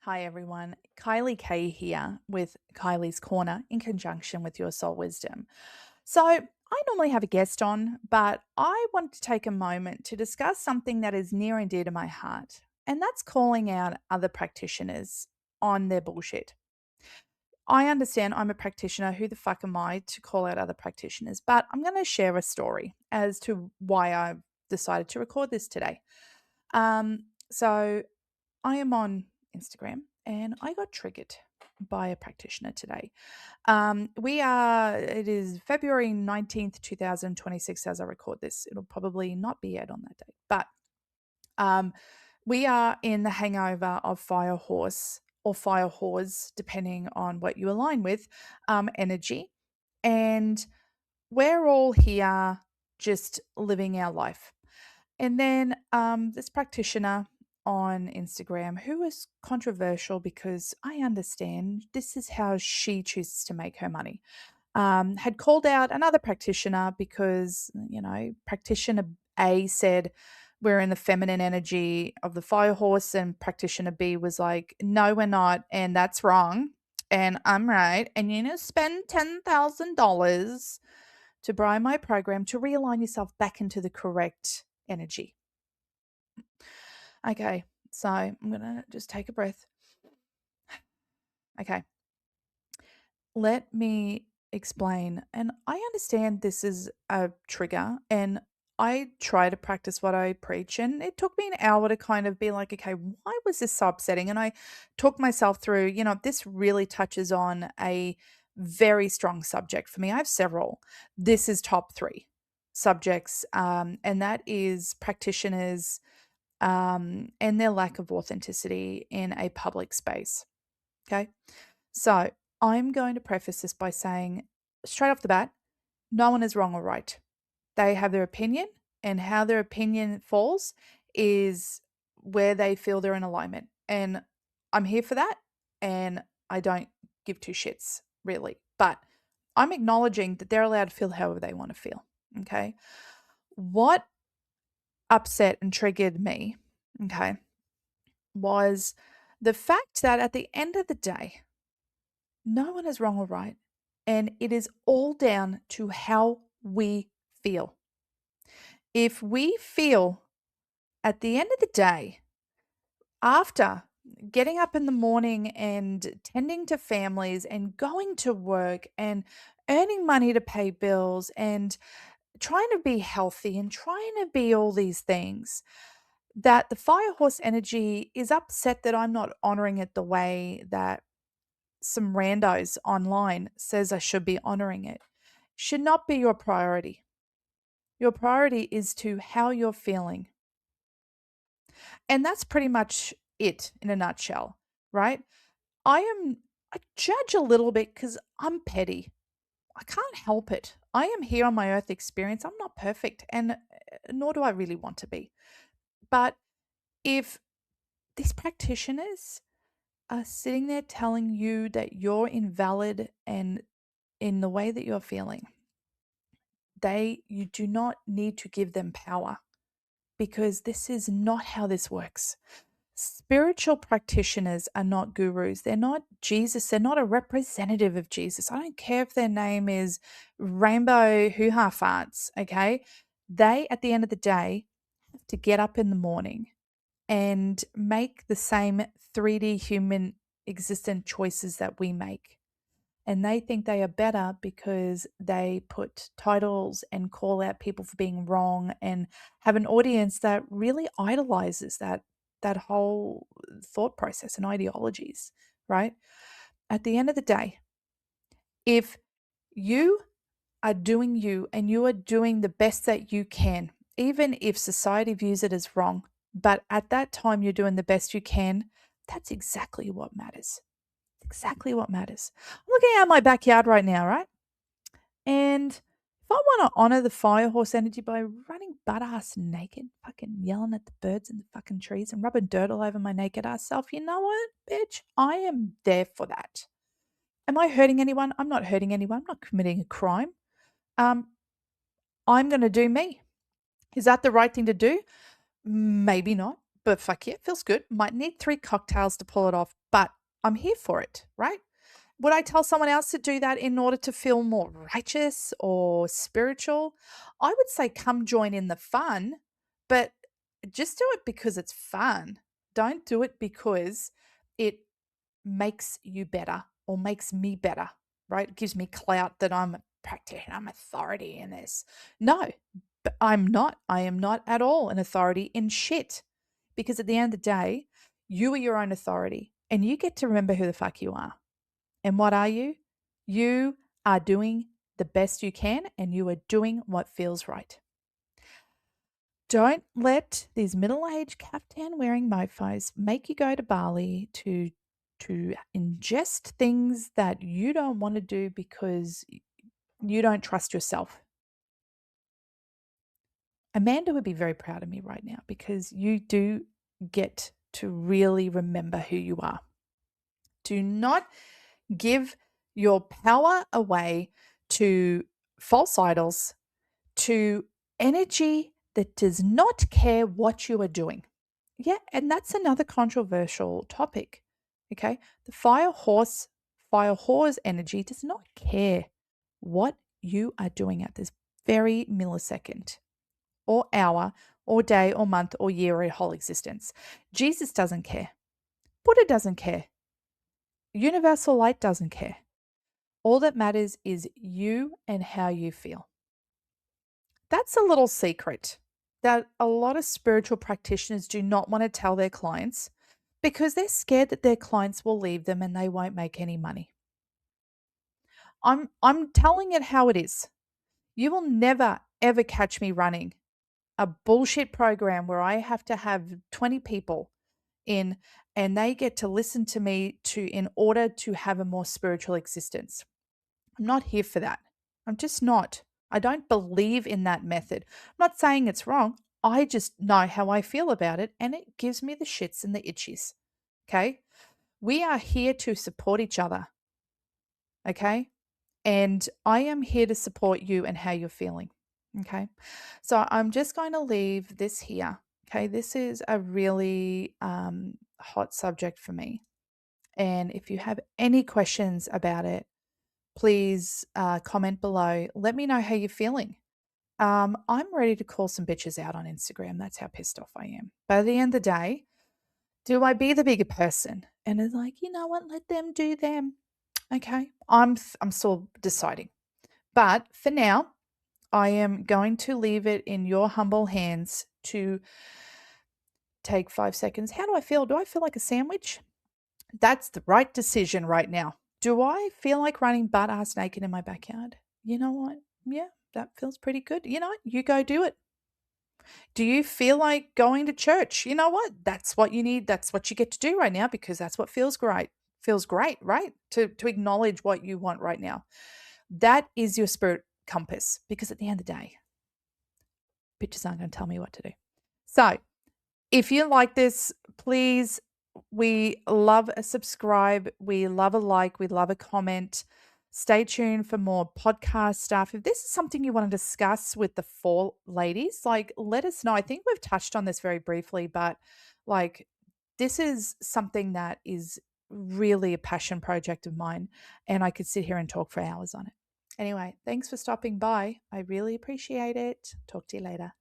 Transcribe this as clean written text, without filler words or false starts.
Hi everyone, Kylie K here with Kylie's Korner in conjunction with your soul wisdom. So, I normally have a guest on, but I want to take a moment to discuss something that is near and dear to my heart, and that's calling out other practitioners on their bullshit. I understand I'm a practitioner. Who the fuck am I to call out other practitioners? But I'm going to share a story as to why I've decided to record this today. So, I am on Instagram and I got triggered by a practitioner today. It is February 19th, 2026 as I record this. It'll probably not be out on that date, but um, we are in the hangover of Fire Horse or Fire Horse, depending on what you align with, energy. And we're all here just living our life. And then this practitioner on Instagram, who is controversial because I understand this is how she chooses to make her money, had called out another practitioner because, practitioner A said, we're in the feminine energy of the fire horse, and practitioner B was like, no, we're not, and that's wrong. And I'm right. And you need to spend $10,000 to buy my program to realign yourself back into the correct energy. Okay, so I'm going to just take a breath. Okay, let me explain. And I understand this is a trigger, and I try to practice what I preach. And it took me an hour to kind of be like, okay, why was this so upsetting? And I took myself through, this really touches on a very strong subject for me. I have several. This is top three subjects, and that is practitioners and their lack of authenticity in a public space. Okay. So I'm going to preface this by saying straight off the bat, no one is wrong or right. They have their opinion, and how their opinion falls is where they feel they're in alignment. And I'm here for that. And I don't give two shits, really. But I'm acknowledging that they're allowed to feel however they want to feel. Okay. What upset and triggered me, okay, was the fact that at the end of the day, no one is wrong or right. And it is all down to how we feel. If we feel at the end of the day, after getting up in the morning and tending to families and going to work and earning money to pay bills and trying to be healthy and trying to be all these things, that the fire horse energy is upset that I'm not honoring it the way that some randos online says I should be honoring it, should not be your priority. Your priority is to how you're feeling. And that's pretty much it in a nutshell, right? I judge a little bit because I'm petty. I can't help it. I am here on my earth experience. I'm not perfect, and nor do I really want to be. But if these practitioners are sitting there telling you that you're invalid and in the way that you're feeling, you do not need to give them power, because this is not how this works. Spiritual practitioners are not gurus. They're not Jesus. They're not a representative of Jesus. I don't care if their name is Rainbow Hoo Ha Farts, okay? They, at the end of the day, have to get up in the morning and make the same 3D human existent choices that we make. And they think they are better because they put titles and call out people for being wrong and have an audience that really idolizes that whole thought process and ideologies, right? At the end of the day, if you are doing you and you are doing the best that you can, even if society views it as wrong, but at that time you're doing the best you can, that's exactly what matters. Exactly what matters. I'm looking out my backyard right now, right? And if I want to honor the fire horse energy by running butt ass naked, fucking yelling at the birds in the fucking trees and rubbing dirt all over my naked ass self, you know what, bitch? I am there for that. Am I hurting anyone? I'm not hurting anyone. I'm not committing a crime. Um, I'm going to do me. Is that the right thing to do? Maybe not. but fuck yeah, it feels good. Might need 3 cocktails to pull it off, but I'm here for it, right? Would I tell someone else to do that in order to feel more righteous or spiritual? I would say come join in the fun, but just do it because it's fun. Don't do it because it makes you better or makes me better, right? It gives me clout that I'm a practitioner, I'm authority in this. No, but I'm not. I am not at all an authority in shit. Because at the end of the day, you are your own authority and you get to remember who the fuck you are. And what are you? You are doing the best you can and you are doing what feels right. Don't let these middle-aged caftan wearing mofos make you go to Bali to ingest things that you don't want to do because you don't trust yourself. Amanda would be very proud of me right now because you do get to really remember who you are. Do not give your power away to false idols, to energy that does not care what you are doing. Yeah, and that's another controversial topic. Okay. The fire horse energy does not care what you are doing at this very millisecond or hour or day or month or year or whole existence. Jesus doesn't care. Buddha doesn't care. Universal light doesn't care. All that matters is you and how you feel. That's a little secret that a lot of spiritual practitioners do not want to tell their clients because they're scared that their clients will leave them and they won't make any money. I'm telling it how it is. You will never ever catch me running a bullshit program where I have to have 20 people in and they get to listen to me to in order to have a more spiritual existence. I'm not here for that. I'm just not. I don't believe in that method. I'm not saying it's wrong. I just know how I feel about it and it gives me the shits and the itchies. Okay? We are here to support each other. Okay? And I am here to support you and how you're feeling. Okay? So I'm just going to leave this here. Okay? This is a really hot subject for me. And if you have any questions about it, please comment below. Let me know how you're feeling. I'm ready to call some bitches out on Instagram. That's how pissed off I am. But at the end of the day, do I be the bigger person? And it's like, you know what? Let them do them. Okay. I'm still deciding. But for now, I am going to leave it in your humble hands to take 5 seconds. How do I feel? Do I feel like a sandwich? That's the right decision right now. Do I feel like running butt ass naked in my backyard? You know what? Yeah, that feels pretty good. You know what? You go do it. Do you feel like going to church? You know what? That's what you need. That's what you get to do right now because that's what feels great. Feels great, right? To acknowledge what you want right now. That is your spirit compass because at the end of the day, bitches aren't going to tell me what to do. So, if you like this, please, we love a subscribe. We love a like. We love a comment. Stay tuned for more podcast stuff. If this is something you want to discuss with the four ladies, like let us know. I think we've touched on this very briefly, but like this is something that is really a passion project of mine. And I could sit here and talk for hours on it. Anyway, thanks for stopping by. I really appreciate it. Talk to you later.